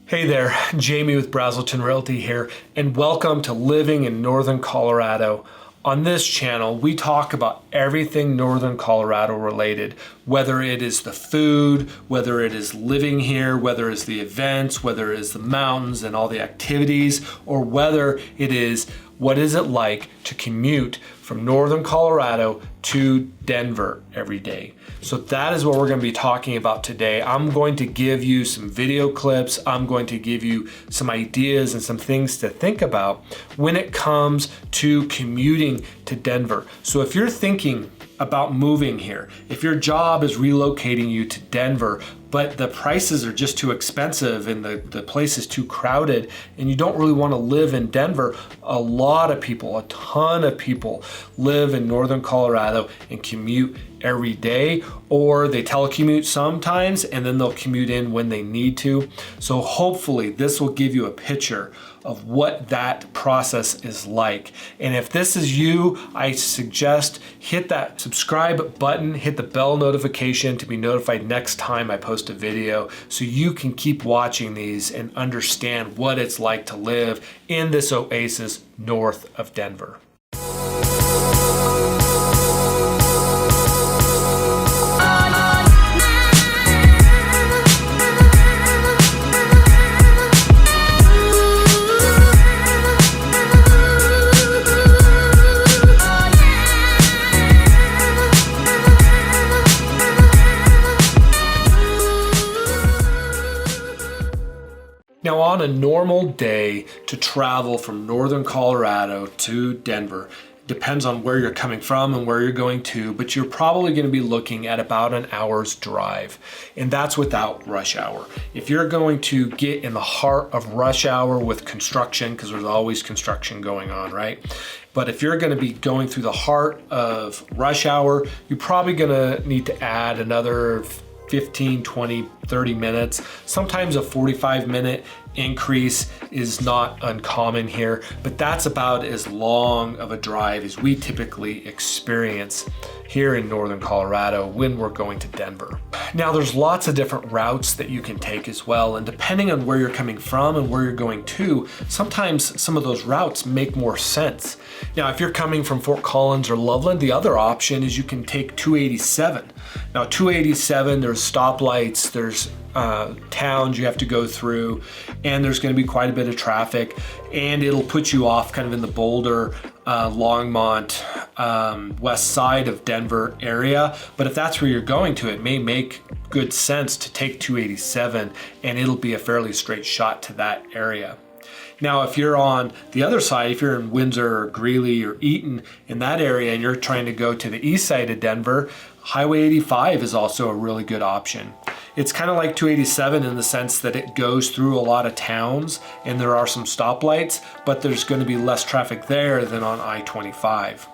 Hey there, Jamie with Brazelton Realty here, and welcome to Living in Northern Colorado. On this channel, we talk about everything Northern Colorado related, whether it is the food, whether it is living here, whether it is the events, whether it is the mountains and all the activities, or whether it is what is it like to commute from Northern Colorado to Denver every day. So that is what we're going to be talking about today. I'm going to give you some video clips. I'm going to give you some ideas and some things to think about when it comes to commuting to Denver. So if you're thinking about moving here, if your job is relocating you to Denver, but the prices are just too expensive and the place is too crowded and you don't really want to live in Denver, a lot of people, a ton of people live in Northern Colorado and commute every day, or they telecommute sometimes and then they'll commute in when they need to. So hopefully this will give you a picture of what that process is like. And if this is you, I suggest hit that subscribe button, hit the bell notification to be notified next time I post a video so you can keep watching these and understand what it's like to live in this oasis north of Denver. Now, on a normal day to travel from Northern Colorado to Denver, depends on where you're coming from and where you're going to, but you're probably going to be looking at about an hour's drive, and that's without rush hour. If you're going to get in the heart of rush hour with construction, because there's always construction going on, right? But if you're going to be going through the heart of rush hour, you're probably going to need to add another 15, 20, 30 minutes. Sometimes a 45-minute increase is not uncommon here, but that's about as long of a drive as we typically experience here in Northern Colorado when we're going to Denver. Now, there's lots of different routes that you can take as well, and depending on where you're coming from and where you're going to, sometimes some of those routes make more sense. Now, if you're coming from Fort Collins or Loveland, the other option is you can take 287. Now, 287, there's stoplights, there's towns you have to go through, and there's going to be quite a bit of traffic, and it'll put you off kind of in the Boulder, Longmont, west side of Denver area. But if that's where you're going to, it may make good sense to take 287, and it'll be a fairly straight shot to that area. Now, if you're on the other side, if you're in WINDSOR or GREELEY or EATON in that area and you're trying to go to the east side of Denver, Highway 85 is also a really good option. It's kind of like 287 in the sense that it goes through a lot of towns and there are some stoplights, but there's going to be less traffic there than on I-25.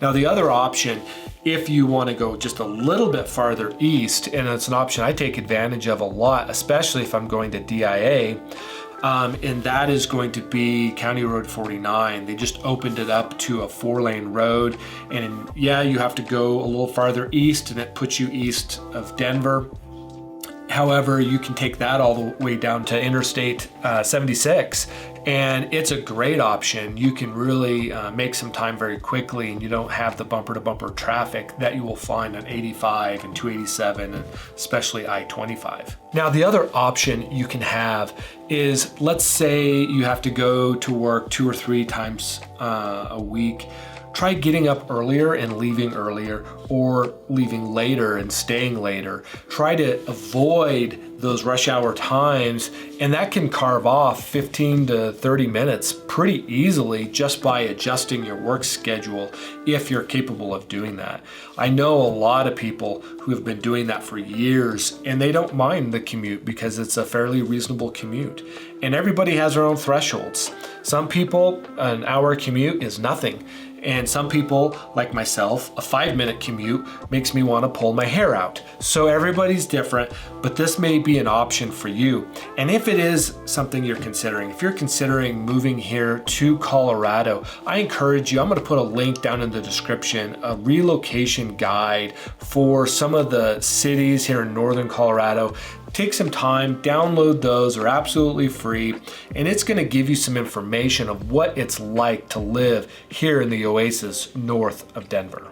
Now, the other option, if you want to go just a little bit farther east, and it's an option I take advantage of a lot, especially if I'm going to DIA, and that is going to be County Road 49. They just opened it up to a 4-lane road, and yeah, you have to go a little farther east and it puts you east of Denver. However, you can take that all the way down to Interstate 76, and it's a great option. You can really make some time very quickly, and you don't have the bumper-to-bumper traffic that you will find on 85 and 287, and especially I-25. Now, the other option you can have is, let's say you have to go to work 2 or 3 times a week. Try getting up earlier and leaving earlier, or leaving later and staying later. Try to avoid those rush hour times, and that can carve off 15 to 30 minutes pretty easily just by adjusting your work schedule if you're capable of doing that. I know a lot of people who have been doing that for years, and they don't mind the commute because it's a fairly reasonable commute. And everybody has their own thresholds. Some people, an hour commute is nothing. And some people, like myself, a 5-minute commute makes me want to pull my hair out. So everybody's different, but this may be an option for you. And if it is something you're considering, if you're considering moving here to Colorado, I encourage you, I'm going to put a link down in the description, a relocation guide for some of the cities here in Northern Colorado Take some time, download those, they're absolutely free, and it's going to give you some information of what it's like to live here in the Oasis north of Denver.